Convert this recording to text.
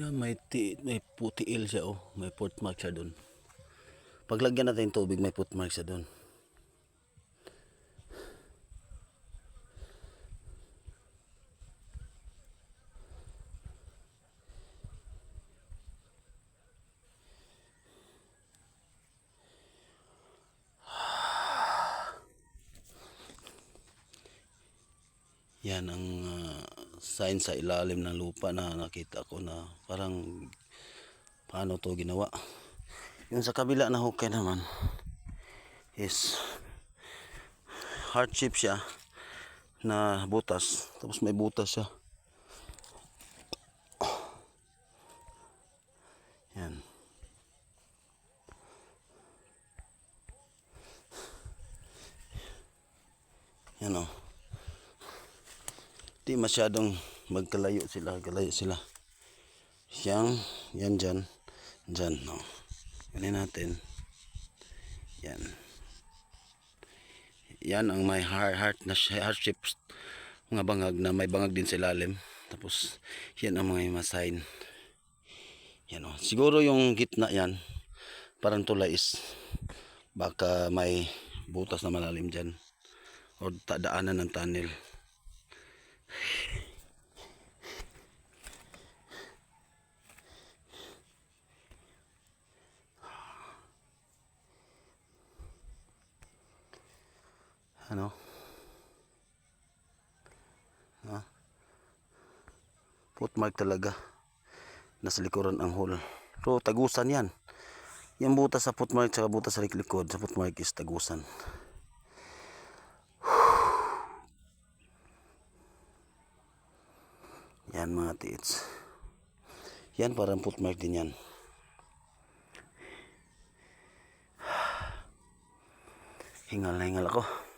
Yan, may putiil siya, oh. May footmark siya doon. Paglagyan natin yung tubig, may footmark siya doon. Yan ang sign sa ilalim ng lupa na nakita ko na parang paano to ginawa. Yung sa kabila na hukay naman is heart shape siya na butas. Tapos may butas siya. Yan. Yan o. Di masyadong magkalayo sila. Galayo sila. Yan dyan. Dyan. No. Ganin natin. Yan. Yan ang may heart shape mga bangag na may bangag din sa ilalim. Tapos yan ang mga sign. Yan o. Siguro yung gitna yan parang tulay is baka may butas na malalim dyan o daanan ng tunnel. Ano? Footmark talaga. Nasa likuran ang hole. So tagusan yan. Yung butas sa footmark sa butas sa likod sa footmark is tagusan. Yan mga tits. Yan parang footmark din yan. Hingal na hingal ako.